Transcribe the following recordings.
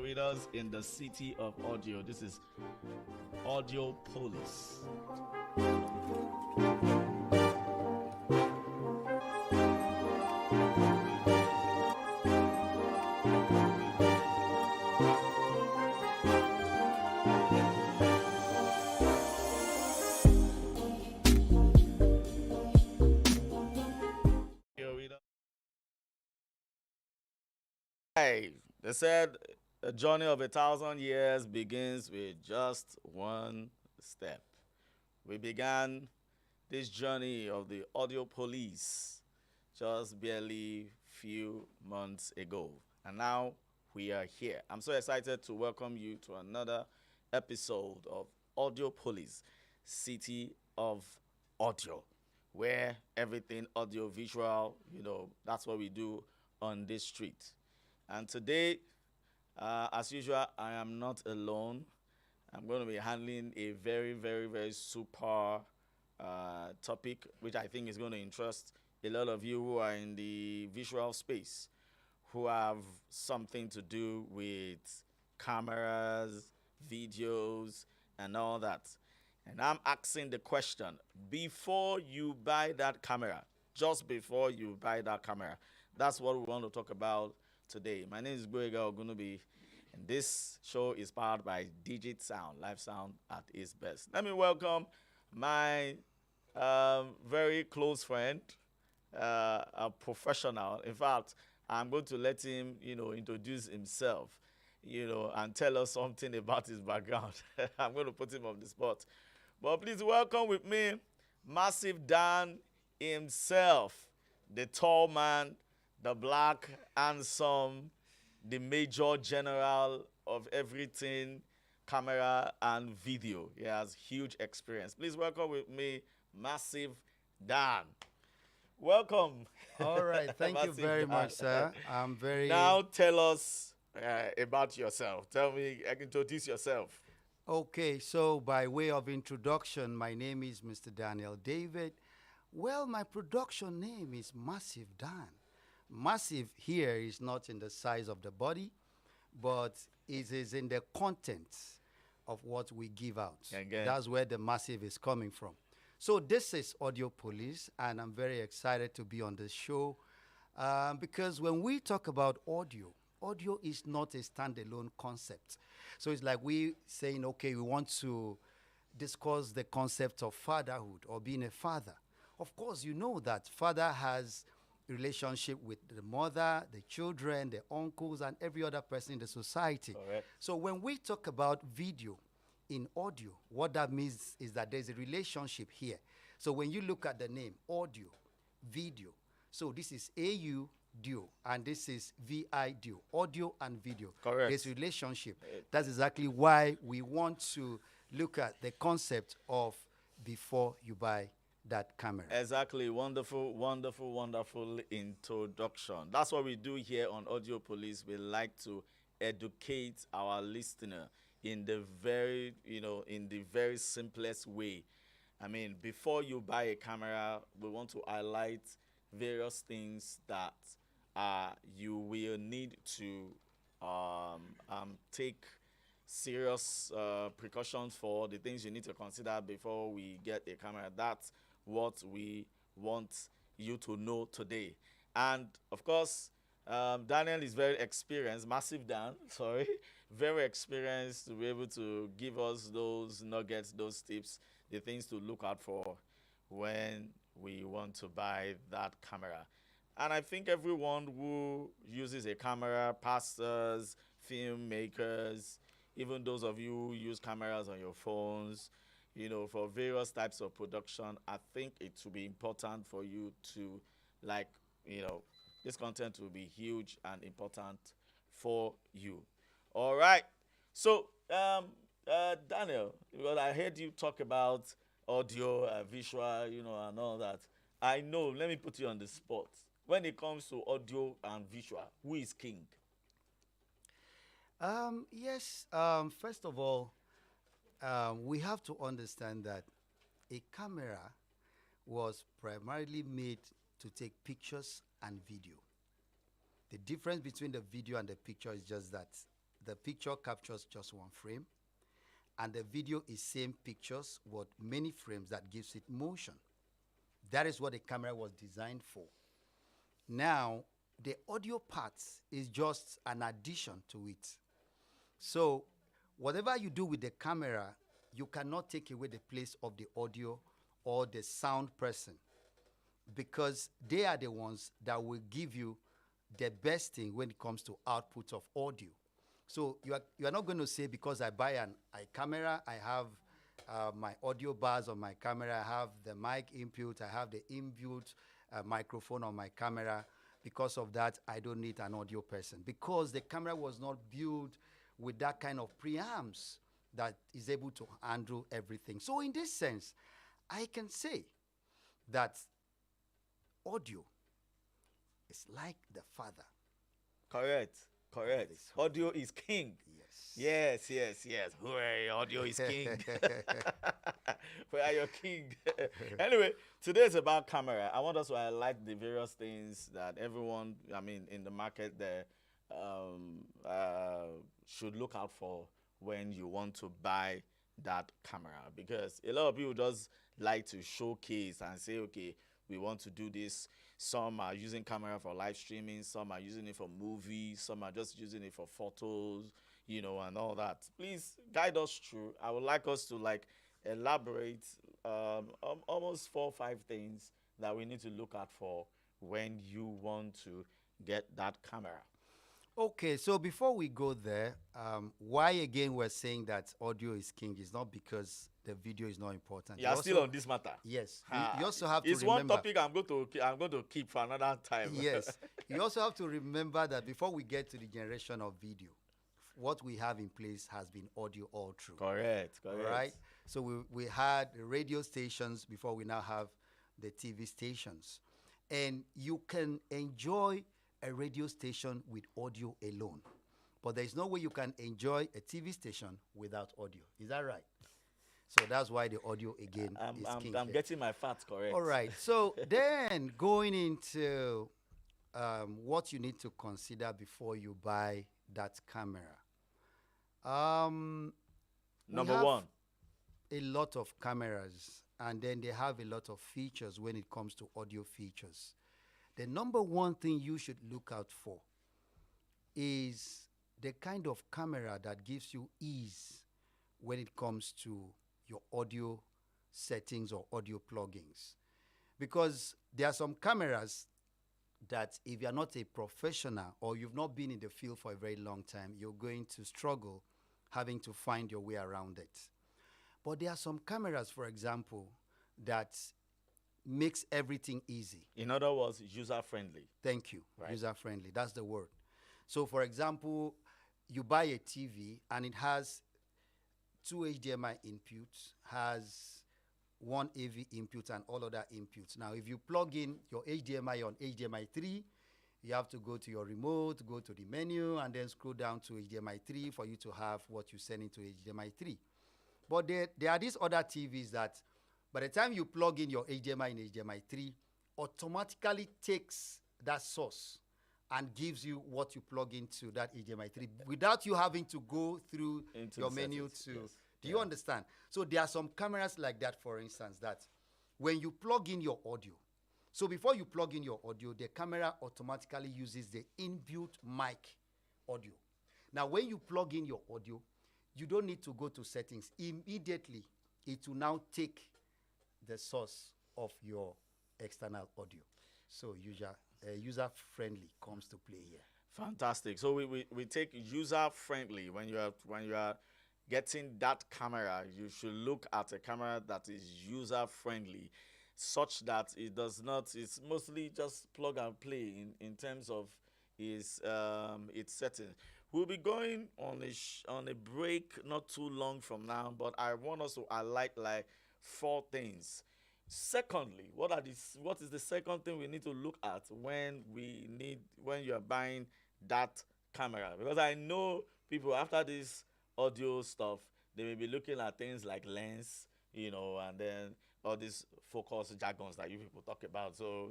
with us in the city of audio. This is Audiopolis. Here with us. Hey, they said a journey of 1,000 years begins with just one step. We began this journey of the audio police just barely few months ago. And now we are here. I'm so excited to welcome you to another episode of Audio Police, City of Audio, where everything audio visual, that's what we do on this street. And today, as usual, I am not alone. I'm going to be handling a very, very, very super topic, which I think is going to interest a lot of you who are in the visual space, who have something to do with cameras, videos, and all that. And I'm asking the question, before you buy that camera, just before you buy that camera, that's what we want to talk about today. My name is Gwega Ogunubi, and this show is powered by Digit Sound, live sound at its best. Let me welcome my very close friend, a professional. In fact, I'm going to let him, introduce himself, and tell us something about his background. I'm going to put him on the spot. But please welcome with me, Massive Dan himself, the tall man, the black, handsome, the major general of everything camera and video. He has huge experience. Please welcome with me, Massive Dan. Welcome. All right, thank you Massive very Dan. much, sir. I'm very Now tell us about yourself. Tell me, introduce yourself. okay. So, by way of introduction, my name is Mr. Daniel David. Well, my production name is Massive Dan. Massive here is not in the size of the body, but it is in the contents of what we give out. Again. That's where the massive is coming from. So this is Audio Police, and I'm very excited to be on this show because when we talk about audio, audio is not a standalone concept. So it's like we saying, okay, we want to discuss the concept of fatherhood or being a father. Of course, you know that father has relationship with the mother, the children, the uncles, and every other person in the society. Correct. So when we talk about video in audio, what that means is that there's a relationship here. So when you look at the name audio, video, so this is AU duo and this is VI duo, audio and video. Correct. There's relationship. That's exactly why we want to look at the concept of before you buy that camera. Exactly. Wonderful, wonderful, wonderful introduction. That's what we do here on Audio Police. We like to educate our listener in the very simplest way. I mean, before you buy a camera, we want to highlight various things that you will need to take serious precautions for, the things you need to consider before we get a camera. That's what we want you to know today. And of course, Daniel is very experienced, Massive Dan, sorry, very experienced to be able to give us those nuggets, those tips, the things to look out for when we want to buy that camera. And I think everyone who uses a camera, pastors, filmmakers, even those of you who use cameras on your phones, for various types of production, I think it will be important for you to, this content will be huge and important for you. All right. So, Daniel, because I heard you talk about audio, visual, and all that. I know, let me put you on the spot. When it comes to audio and visual, who is king? Yes, first of all, we have to understand that a camera was primarily made to take pictures and video. The difference between the video and the picture is just that the picture captures just one frame, and the video is same pictures with many frames that gives it motion. That is what the camera was designed for. Now, the audio part is just an addition to it. So, whatever you do with the camera, you cannot take away the place of the audio or the sound person, because they are the ones that will give you the best thing when it comes to output of audio. So you are not going to say because I buy an a camera, I have my audio bars on my camera, I have the mic input, I have the inbuilt microphone on my camera. Because of that, I don't need an audio person, because the camera was not built with that kind of preamps that is able to handle everything. So in this sense, I can say that audio is like the father. Correct. Correct. This whole Audio is king. Yes. Yes, yes, yes. Hooray, audio is king. We are your king. Anyway, today is about camera. I want us to highlight the various things that everyone, I mean, in the market there should look out for when you want to buy that camera. Because a lot of people just like to showcase and say, okay, we want to do this. Some are using camera for live streaming, some are using it for movies, some are just using it for photos, and all that. Please guide us through. I would like us to elaborate almost 4 or 5 things that we need to look out for when you want to get that camera. Okay, so before we go there, why again we're saying that audio is king is not because the video is not important. You are still on this matter. Yes, you also have to It's remember. one topic I'm going to keep for another time. Yes, you also have to remember that before we get to the generation of video, what we have in place has been audio all through. Correct. Right? So we had the radio stations before we now have the TV stations. And you can enjoy a radio station with audio alone. But there's no way you can enjoy a TV station without audio. Is that right? So that's why the audio again is king. I'm here. getting my facts correct. All right. So then going into what you need to consider before you buy that camera. We Number have one. a lot of cameras, and then they have a lot of features when it comes to audio features. The number one thing you should look out for is the kind of camera that gives you ease when it comes to your audio settings or audio plugins. Because there are some cameras that if you're not a professional or you've not been in the field for a very long time, you're going to struggle having to find your way around it. But there are some cameras, for example, that makes everything easy. In other words, user friendly. Thank you. Right. User friendly. That's the word. So, for example, you buy a TV and it has 2 HDMI inputs, has 1 AV input and all other inputs. Now, if you plug in your HDMI on HDMI 3, you have to go to your remote, go to the menu, and then scroll down to HDMI 3 for you to have what you send into HDMI 3. But there are these other TVs that by the time you plug in your HDMI in HDMI 3, automatically takes that source and gives you what you plug into that HDMI 3 without you having to go through Into your the menu settings, to. yes. Do you understand? So there are some cameras like that, for instance, that when you plug in your audio, so before you plug in your audio, the camera automatically uses the inbuilt mic audio. Now, when you plug in your audio, you don't need to go to settings. Immediately, it will now take the source of your external audio. So user-friendly comes to play here. Fantastic. So we take user friendly when you are getting that camera. You should look at a camera that is user friendly, such that it does not. It's mostly just plug and play in terms of its settings. We'll be going on a break not too long from now, but I want us to highlight 4 things. Secondly, what is the second thing we need to look at when you are buying that camera? Because I know people after this audio stuff, they may be looking at things like lens, and then all these focus jargons that you people talk about. So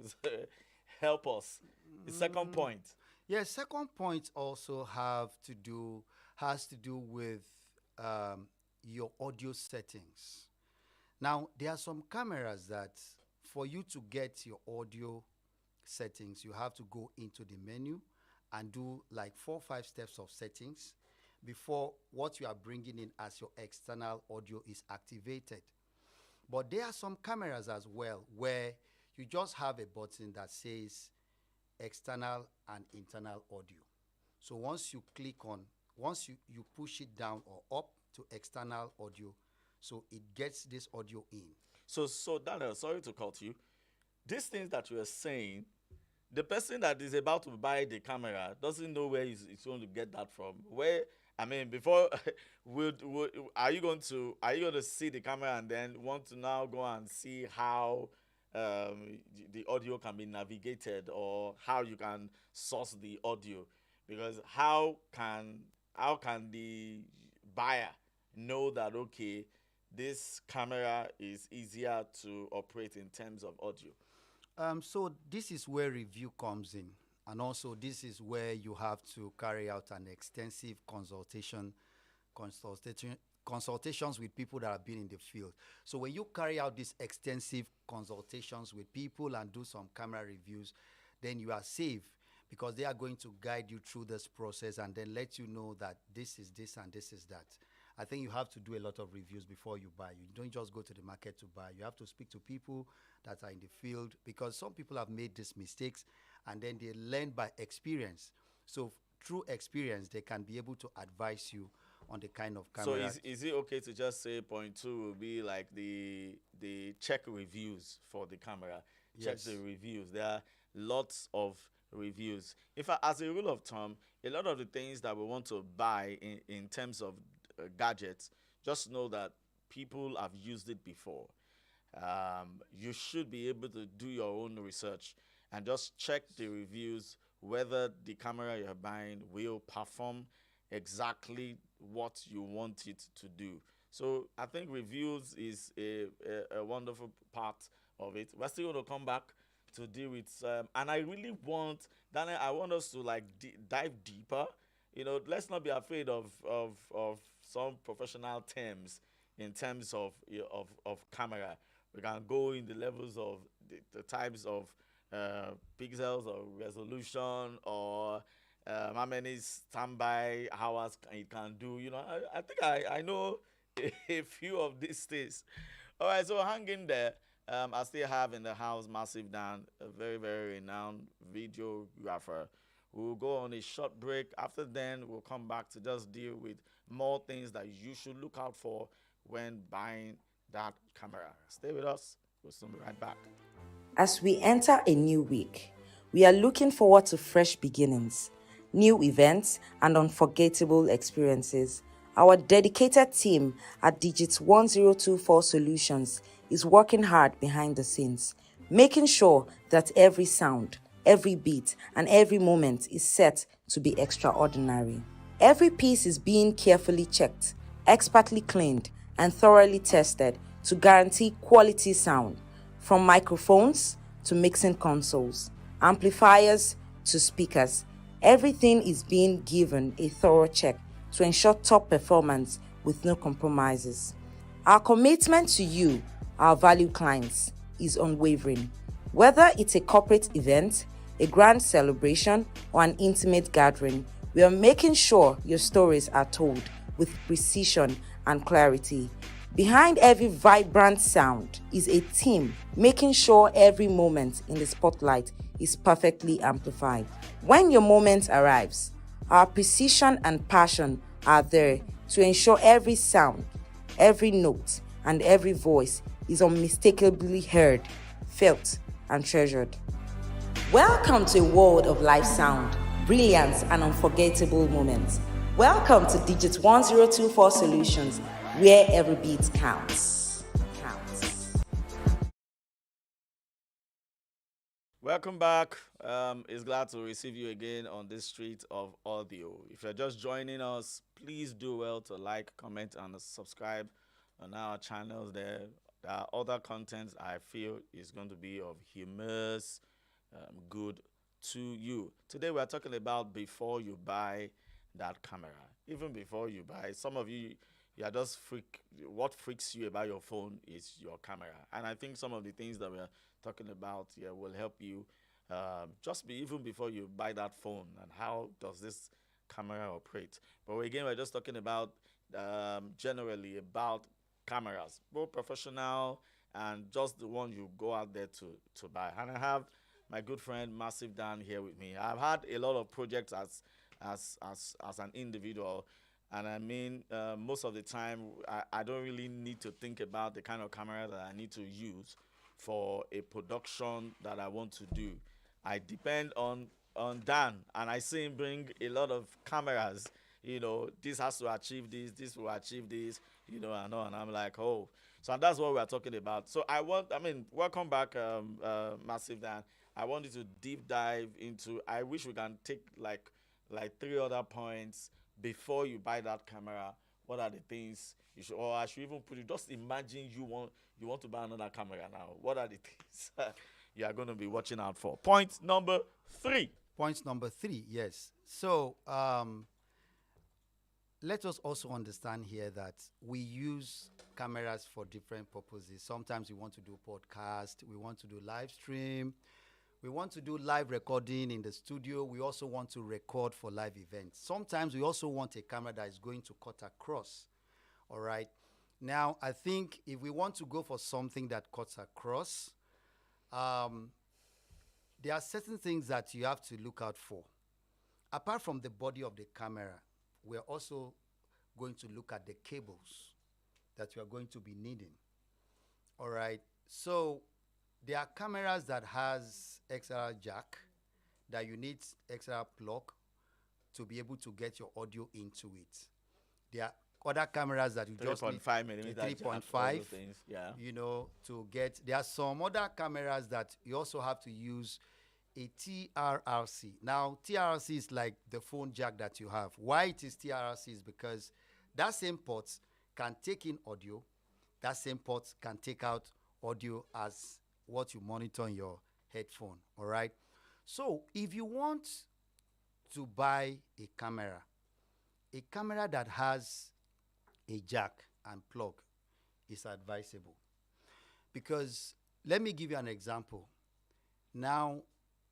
help us. The second point. Yes, second point also have to do has to do with your audio settings. Now, there are some cameras that for you to get your audio settings, you have to go into the menu and do like 4 or 5 steps of settings before what you are bringing in as your external audio is activated. But there are some cameras as well where you just have a button that says external and internal audio. So once you push it down or up to external audio, so it gets this audio in. So Daniel, sorry to cut you. These things that you are saying, the person that is about to buy the camera doesn't know where he's going to get that from. Where, I mean, before, are you going to see the camera and then want to now go and see how the audio can be navigated, or how you can source the audio? Because how can the buyer know that, okay, this camera is easier to operate in terms of audio? So this is where review comes in, and also this is where you have to carry out an extensive consultation, consultations with people that have been in the field. So when you carry out these extensive consultations with people and do some camera reviews, then you are safe because they are going to guide you through this process and then let you know that this is this and this is that. I think you have to do a lot of reviews before you buy. You don't just go to the market to buy. You have to speak to people that are in the field because some people have made these mistakes and then they learn by experience. So through experience, they can be able to advise you on the kind of So camera. is it okay to just say point two will be like the check reviews for the camera? Check Yes. the reviews. There are lots of reviews. As a rule of thumb, a lot of the things that we want to buy in terms of gadgets, just know that people have used it before. You should be able to do your own research and just check the reviews whether the camera you're buying will perform exactly what you want it to do. So I think reviews is a wonderful part of it. We're still going to come back to deal with, and I really want, Daniel, I want us to like dive deeper. Let's not be afraid of some professional terms in terms of camera. We can go in the levels of the types of pixels or resolution, or how many standby hours it can do. I think I know a few of these things. All right, so hang in there. I still have in the house Massive Dan, a very, very renowned videographer. We'll go on a short break. After then, we'll come back to just deal with more things that you should look out for when buying that camera. Stay with us. We'll soon be right back. As we enter a new week, we are looking forward to fresh beginnings, new events, and unforgettable experiences. Our dedicated team at Digits 1024 Solutions is working hard behind the scenes, making sure that every sound, every beat, and every moment is set to be extraordinary. Every piece is being carefully checked, expertly cleaned, and thoroughly tested to guarantee quality sound, from microphones to mixing consoles, amplifiers to speakers. Everything is being given a thorough check to ensure top performance with no compromises. Our commitment to you, our valued clients, is unwavering. Whether it's a corporate event, a grand celebration, or an intimate gathering, we are making sure your stories are told with precision and clarity. Behind every vibrant sound is a team making sure every moment in the spotlight is perfectly amplified. When your moment arrives, our precision and passion are there to ensure every sound, every note, and every voice is unmistakably heard, felt, and treasured. Welcome to a world of live sound, brilliance, and unforgettable moments. Welcome to Digit 1024 Solutions, where every beat counts. Welcome back. It's glad to receive you again on this street of audio. If you're just joining us, please do well to like, comment, and subscribe on our channels. There are other contents I feel is going to be of humorous good to you. Today we're talking about before you buy that camera. even before you buy. Some of you, you are just freak. What freaks you about your phone is your camera, and I think some of the things that we're talking about here will help you. Just be even before you buy that phone, and how does this camera operate? But again, we're just talking about generally about cameras, both professional and just the one you go out there to buy. And I have my good friend Massive Dan here with me. I've had a lot of projects as an individual, and I mean most of the time I don't really need to think about the kind of camera that I need to use for a production that I want to do. I depend on Dan, and I see him bring a lot of cameras. This has to achieve this. This will achieve this. And all. And I'm like, oh, so that's what we're talking about. So I mean, welcome back, Massive Dan. I want you to deep dive into. I wish we can take like three other points before you buy that camera. What are the things you should, or I should even put it? Just imagine you want to buy another camera now. What are the things you are going to be watching out for? Point number 3. Point number 3, yes. So let us also understand here that we use cameras for different purposes. Sometimes we want to do podcast, we want to do live stream, we want to do live recording in the studio. We also want to record for live events. Sometimes we also want a camera that is going to cut across. All right. Now, I think if we want to go for something that cuts across, there are certain things that you have to look out for. Apart from the body of the camera, we're also going to look at the cables that you are going to be needing. All right. So there are cameras that has XLR jack that you need XLR plug to be able to get your audio into it. There are other cameras that you just need 3.5 millimeter, 3.5, yeah. To get. There are some other cameras that you also have to use a TRRC. Now, TRRC is like the phone jack that you have. Why it is TRRC is because that same port can take in audio. That same port can take out audio as what you monitor on your headphone, all right? So if you want to buy a camera that has a jack and plug is advisable. Because let me give you an example. Now,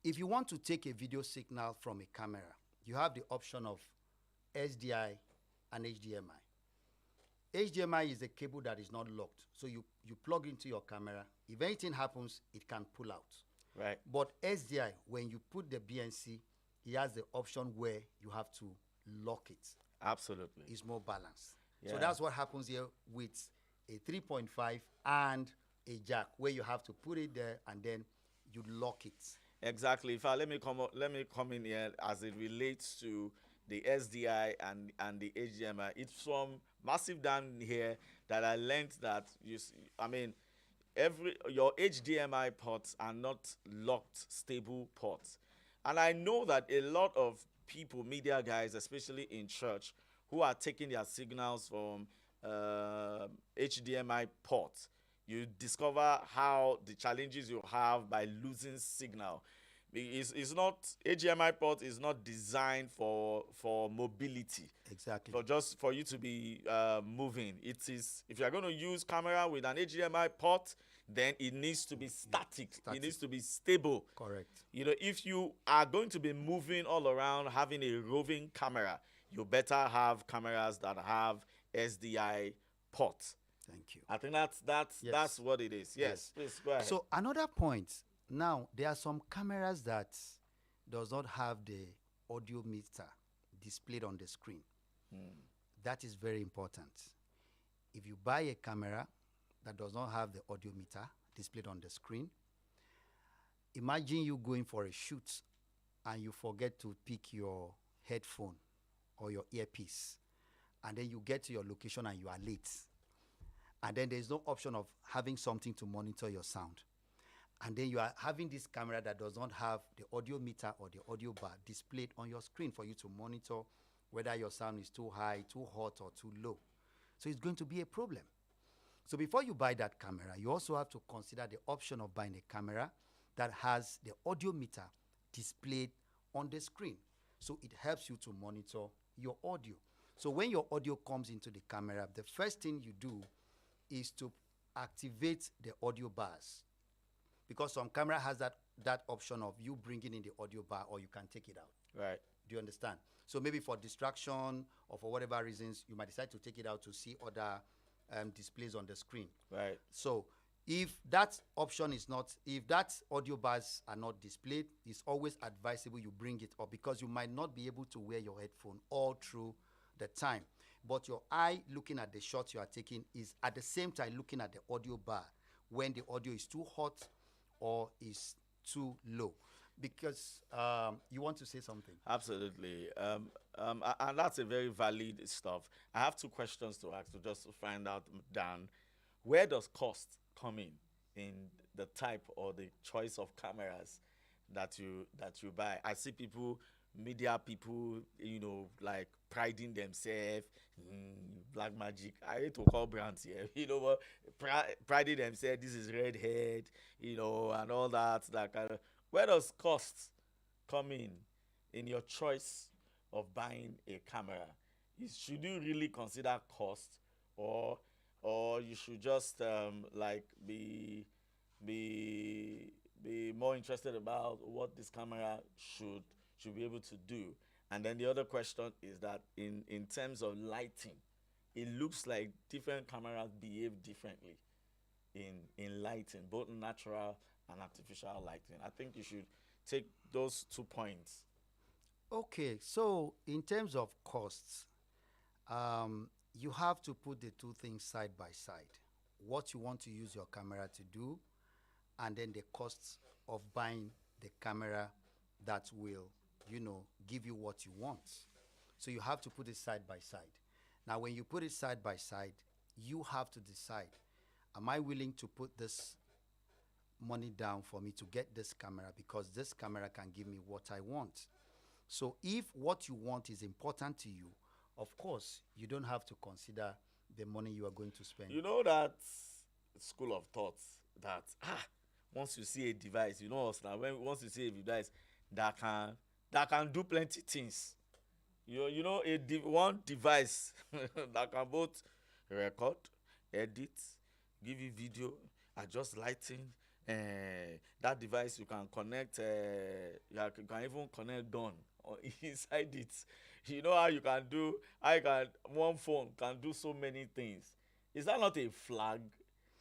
if you want to take a video signal from a camera, you have the option of SDI and HDMI. HDMI is a cable that is not locked. So you plug into your camera. If anything happens, it can pull out. Right. But SDI, when you put the BNC, it has the option where you have to lock it. Absolutely. It's more balanced. Yeah. So that's what happens here with a 3.5 and a jack, where you have to put it there and then you lock it. Exactly. In fact, let me come in here as it relates to the SDI and the HDMI. It's from Massive Dan here that I learned that your HDMI ports are not locked, stable ports. And I know that a lot of people, media guys, especially in church, who are taking their signals from HDMI ports, you discover how the challenges you have by losing signal. It's not, HDMI port is not designed for mobility. Exactly. For you to be moving. It is, if you are going to use camera with an HDMI port, then it needs to be static. It needs to be stable. Correct. If you are going to be moving all around, having a roving camera, you better have cameras that have SDI ports. Thank you. I think that's what it is. Yes. Please go ahead. So another point. Now, there are some cameras that does not have the audio meter displayed on the screen. That is very important. If you buy a camera that does not have the audio meter displayed on the screen, imagine you going for a shoot and you forget to pick your headphone or your earpiece, and then you get to your location and you are late. And then there's no option of having something to monitor your sound. And then you are having this camera that does not have the audio meter or the audio bar displayed on your screen for you to monitor whether your sound is too high, too hot, or too low. So it's going to be a problem. So before you buy that camera, you also have to consider the option of buying a camera that has the audio meter displayed on the screen. So it helps you to monitor your audio. So when your audio comes into the camera, the first thing you do is to activate the audio bars, because some camera has that option of you bringing in the audio bar, or you can take it out. Right. Do you understand? So maybe for distraction or for whatever reasons, you might decide to take it out to see other displays on the screen. Right. So if that option is not, if that audio bars are not displayed, it's always advisable you bring it up, because you might not be able to wear your headphone all through the time. But your eye looking at the shots you are taking is at the same time looking at the audio bar when the audio is too hot or is too low. Because you want to say something. Absolutely. And that's a very valid stuff. I have two questions to ask to just find out, Dan, where does cost come in the type or the choice of cameras that you buy? I see people, media people, like priding themselves, black magic. I hate to call brands here, but priding themselves. This is redhead, and all that. That kind of. Where does cost come in your choice of buying a camera? Should you really consider cost, or you should just like be more interested about what this camera should be able to do? And then the other question is that in terms of lighting, it looks like different cameras behave differently in lighting, both natural and artificial lighting. I think you should take those 2 points. Okay, so in terms of costs, you have to put the two things side by side. What you want to use your camera to do, and then the costs of buying the camera that will, give you what you want. So you have to put it side by side. Now, when you put it side by side, you have to decide, am I willing to put this money down for me to get this camera, because this camera can give me what I want? So if what you want is important to you, of course, you don't have to consider the money you are going to spend. You know that school of thought that once you see a device, us now, once you see a device that can do plenty things, one device that can both record, edit, give you video, adjust lighting. That device you can connect. You can even connect dawn or inside it. You know how you can do. One phone can do so many things. Is that not a flag?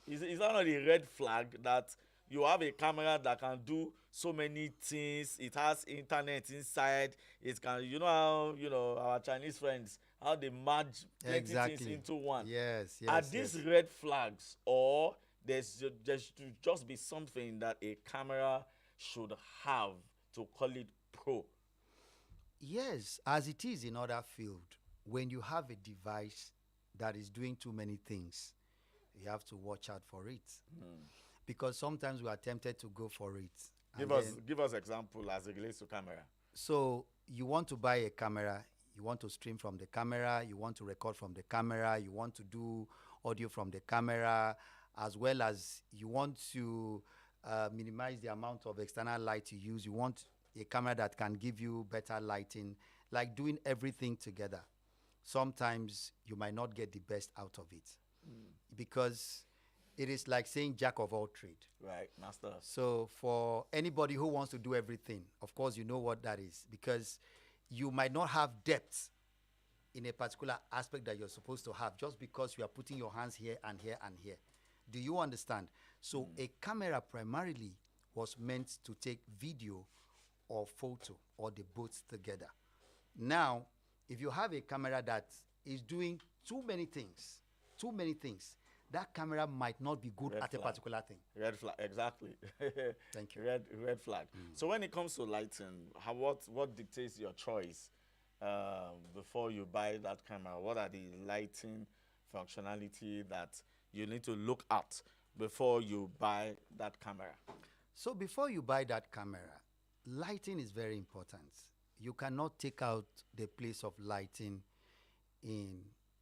Is that not a red flag that you have a camera that can do so many things? It has internet inside. It can, how our Chinese friends, how they merge plenty things Exactly. into one. Yes, Are yes, these yes. red flags, or there should just be something that a camera should have to call it pro? Yes, as it is in other field, when you have a device that is doing too many things, you have to watch out for it. Because sometimes we are tempted to go for it. Give And us then, give us example as it relates to camera. so you want to buy a camera, you want to stream from the camera, you want to record from the camera, you want to do audio from the camera, as well as you want to minimize the amount of external light you use. You want a camera that can give you better lighting, like doing everything together. Sometimes you might not get the best out of it, because it is like saying jack of all trade. Right, master. So for anybody who wants to do everything, of course, you know what that is, because you might not have depth in a particular aspect that you're supposed to have, just because you are putting your hands here and here and here. Do you understand? So a camera primarily was meant to take video or photo, or the both together. Now, if you have a camera that is doing too many things, that camera might not be good Red at a flag. particular thing. Red flag, exactly. Thank you. Red flag. So when it comes to lighting, what dictates your choice before you buy that camera? What are the lighting functionality that you need to look at before you buy that camera? So before you buy that camera, lighting is very important. You cannot take out the place of lighting in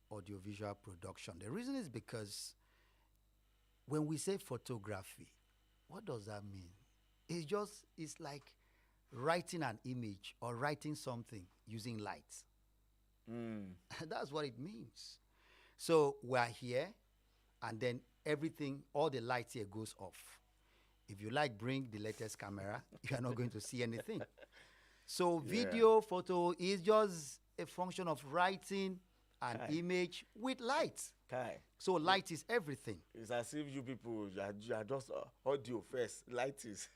audiovisual production. The reason is because when we say photography, what does that mean? It's like writing an image or writing something using lights. Mm. That's what it means. So we're here, and then everything, all the lights here goes off. If you like, bring the latest camera, you are not going to see anything. So Yeah. video, photo is just a function of writing an Kai. image with light. Kai. So You- light is everything. It's as if you people, you are just audio first. Light is.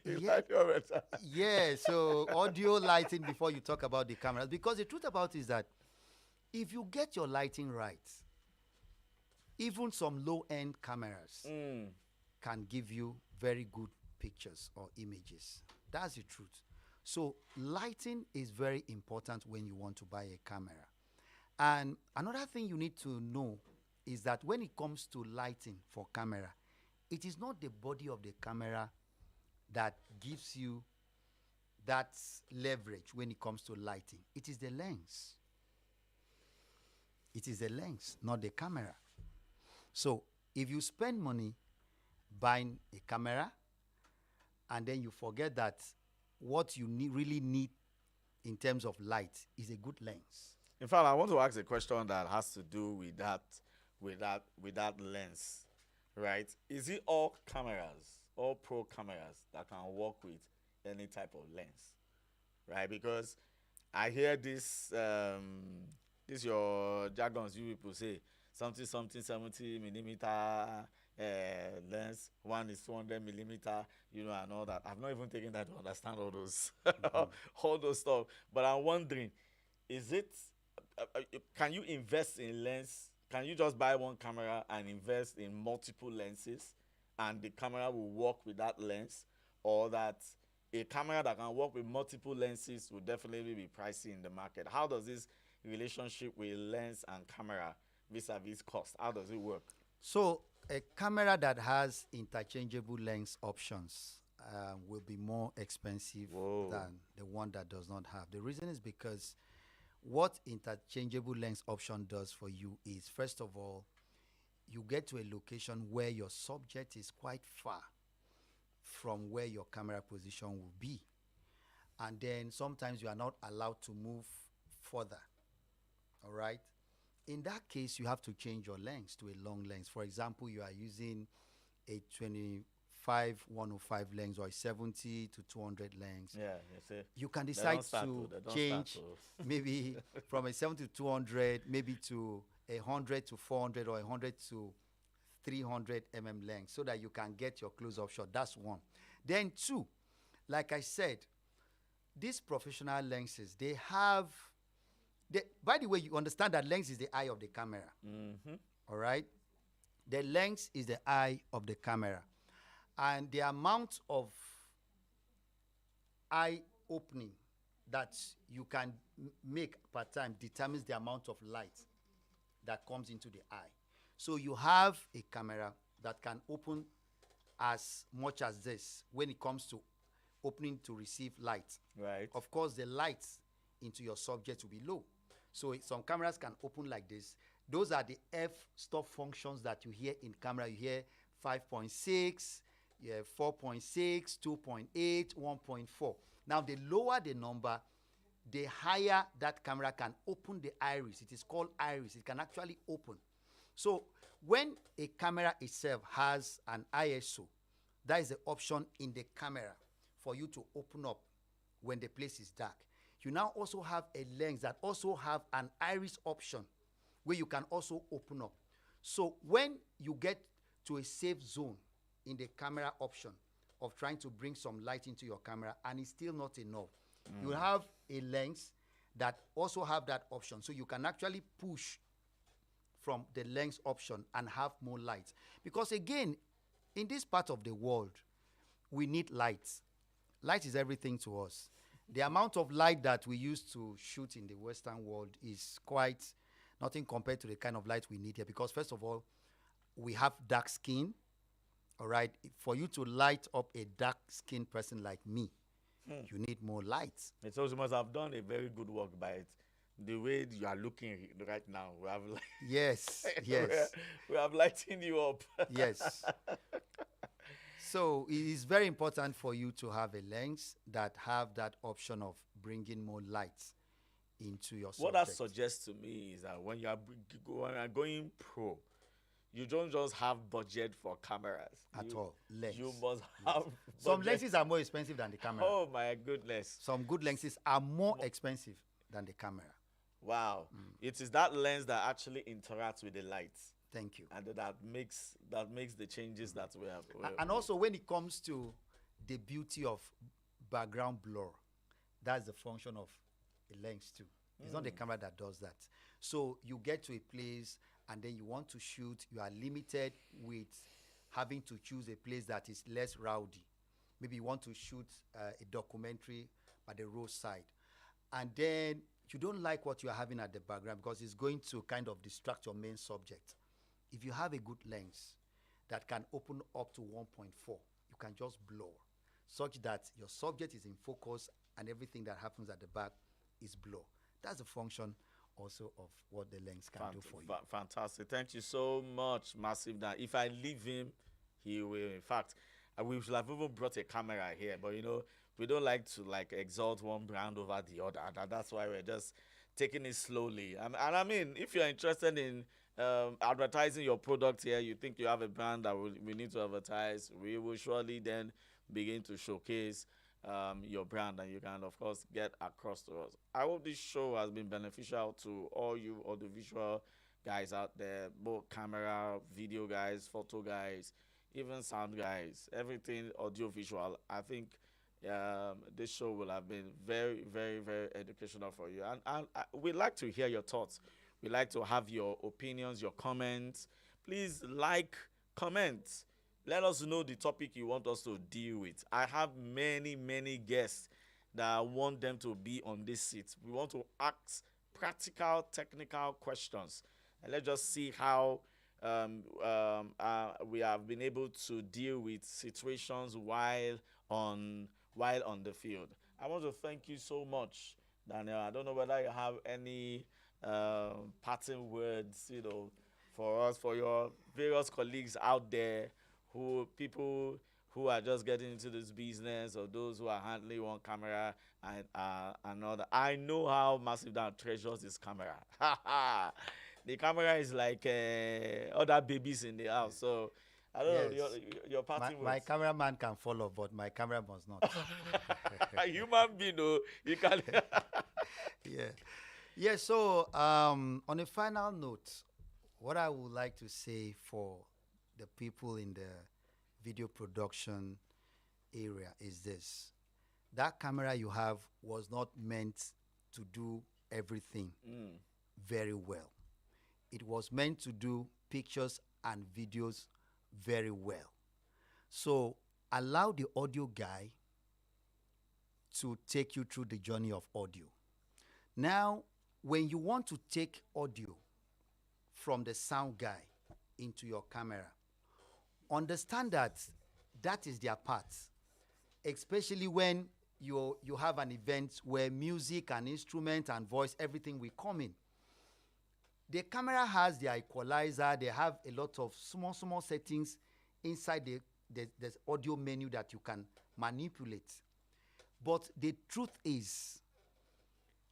It's Yeah, like your better. yeah. So audio lighting before you talk about the cameras, because the truth about it is that if you get your lighting right, even some low-end cameras Mm. can give you very good pictures or images. That's the truth. So lighting is very important when you want to buy a camera. And another thing you need to know is that when it comes to lighting for camera, it is not the body of the camera that gives you that leverage when it comes to lighting. It is the lens. It is the lens, not the camera. So if you spend money buying a camera and then you forget that what you really need in terms of light is a good lens. In fact, I want to ask a question that has to do with that lens, right? Is it all cameras, all pro cameras that can work with any type of lens, right? Because I hear this your jargons you people say something something 70 millimeter lens, one is 200 millimeter, and all that. I've not even taken that to understand all those all those stuff. But I'm wondering, is it can you invest in lens? Can you just buy one camera and invest in multiple lenses, and the camera will work with that lens, or that a camera that can work with multiple lenses will definitely be pricey in the market? How does this relationship with lens and camera vis-a-vis cost, how does it work? So a camera that has interchangeable lens options will be more expensive Whoa. than the one that does not have. The reason is because what interchangeable lens option does for you is, first of all, you get to a location where your subject is quite far from where your camera position will be. And then sometimes you are not allowed to move further. All right? In that case, you have to change your lens to a long lens. For example, you are using a 25 105 lens or a 70 to 200 lens. Yeah, you see. You can They decide don't start to they don't change start maybe from a 70 to 200, maybe to a 100 to 400 or a 100 to 300 lens so that you can get your close-up shot. That's one. Then two, like I said, these professional lenses, they have, by the way, you understand that lens is the eye of the camera. Mm-hmm. All right? The lens is the eye of the camera. And the amount of eye opening that you can make per time determines the amount of light that comes into the eye. So you have a camera that can open as much as this when it comes to opening to receive light. Right. Of course, the light into your subject will be low. So some cameras can open like this. Those are the f-stop functions that you hear in camera. You hear 5.6, you hear 4.6, 2.8, 1.4. Now, the lower the number, the higher that camera can open the iris. It is called iris. It can actually open. So when a camera itself has an ISO, that is the option in the camera for you to open up when the place is dark. You now also have a lens that also have an iris option where you can also open up. So when you get to a safe zone in the camera option of trying to bring some light into your camera and it's still not enough, you have a lens that also have that option. So you can actually push from the lens option and have more light. Because again, in this part of the world, we need light. Light is everything to us. The amount of light that we use to shoot in the Western world is quite nothing compared to the kind of light we need here. Because first of all, we have dark skin. All right. For you to light up a dark skinned person like me, you need more light. It also must have done a very good work by it. The way you are looking right now, we have Yes, yes, we have lighting you up. yes. So it is very important for you to have a lens that have that option of bringing more light into your What that subject suggests to me is that when you are going pro, you don't just have budget for cameras. at You all. Lens. you must Lens. have Some budget. lenses are more expensive than the camera. Oh my goodness! Some good lenses are more expensive than the camera. Wow, it is that lens that actually interacts with the light, Thank you. and that makes the changes that we have. And also, when it comes to the beauty of background blur, that's the function of a lens too. It's not the camera that does that. So you get to a place and then you want to shoot, you are limited with having to choose a place that is less rowdy. Maybe you want to shoot a documentary by the roadside. And then you don't like what you are having at the background because it's going to kind of distract your main subject. If you have a good lens that can open up to 1.4, you can just blur such that your subject is in focus and everything that happens at the back is blur. That's the function also of what the lens can do for you. Fantastic. Thank you so much, Massive. That if I leave him, he will. In fact, we should have even brought a camera here, but we don't like to like exalt one brand over the other. That's why we're just taking it slowly. And I mean, if you're interested in advertising your product here, you think you have a brand that we need to advertise, we will surely then begin to showcase your brand, and you can of course get across to us. I hope this show has been beneficial to all you audiovisual guys out there, both camera, video guys, photo guys, even sound guys, everything audiovisual. I think this show will have been very, very, very educational for you. And we'd like to hear your thoughts. We'd like to have your opinions, your comments. Please like, comment. Let us know the topic you want us to deal with. I have many, many guests that I want them to be on this seat. We want to ask practical, technical questions. And let's just see how we have been able to deal with situations while on the field. I want to thank you so much, Daniel. I don't know whether you have any parting words, for us, for your various colleagues out there, people who are just getting into this business, or those who are handling one camera and another. I know how Massive Dan treasures his camera. The camera is like other babies in the house. So I don't know your parting My words. cameraman can follow, but my camera must not. A human being, you can. Yeah. Yeah, so on a final note, what I would like to say for the people in the video production area is this. That camera you have was not meant to do everything very well. It was meant to do pictures and videos very well. So allow the audio guy to take you through the journey of audio. Now, when you want to take audio from the sound guy into your camera, understand that that is their part, especially when you have an event where music and instrument and voice, everything will come in. The camera has their equalizer. They have a lot of small settings inside the audio menu that you can manipulate. But the truth is,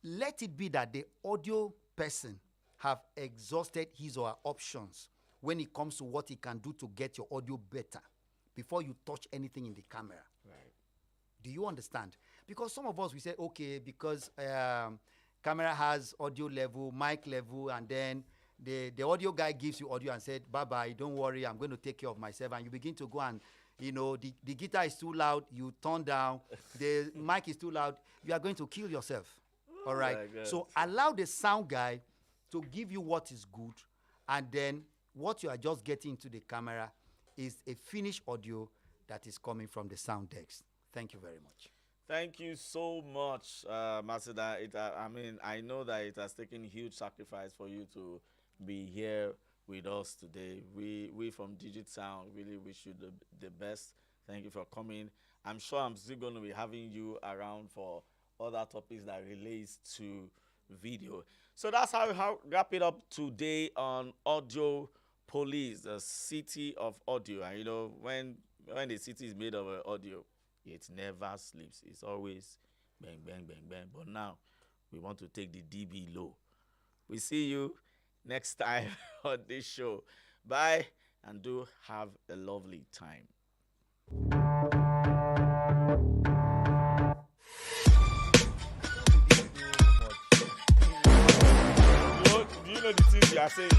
let it be that the audio person have exhausted his or her options when it comes to what he can do to get your audio better before you touch anything in the camera. Right. Do you understand? Because some of us, we say, okay, because camera has audio level, mic level, and then the audio guy gives you audio and said, bye-bye, don't worry, I'm going to take care of myself. And you begin to go and, the guitar is too loud, you turn down, the mic is too loud, you are going to kill yourself. All right? So allow the sound guy to give you what is good, and then what you are just getting into the camera is a finished audio that is coming from the sound decks. Thank you very much. Thank you so much, Masida. I know that it has taken huge sacrifice for you to be here with us today. We from Digit Sound really wish you the best. Thank you for coming. I'm sure I'm still going to be having you around for other topics that relates to video. So that's how we wrap it up today on Audiopolis, the city of audio. And when the city is made of audio, it never sleeps. It's always bang, bang, bang, bang. But now we want to take the dB low. We see you next time on this show. Bye, and do have a lovely time. Do you know the things you are saying?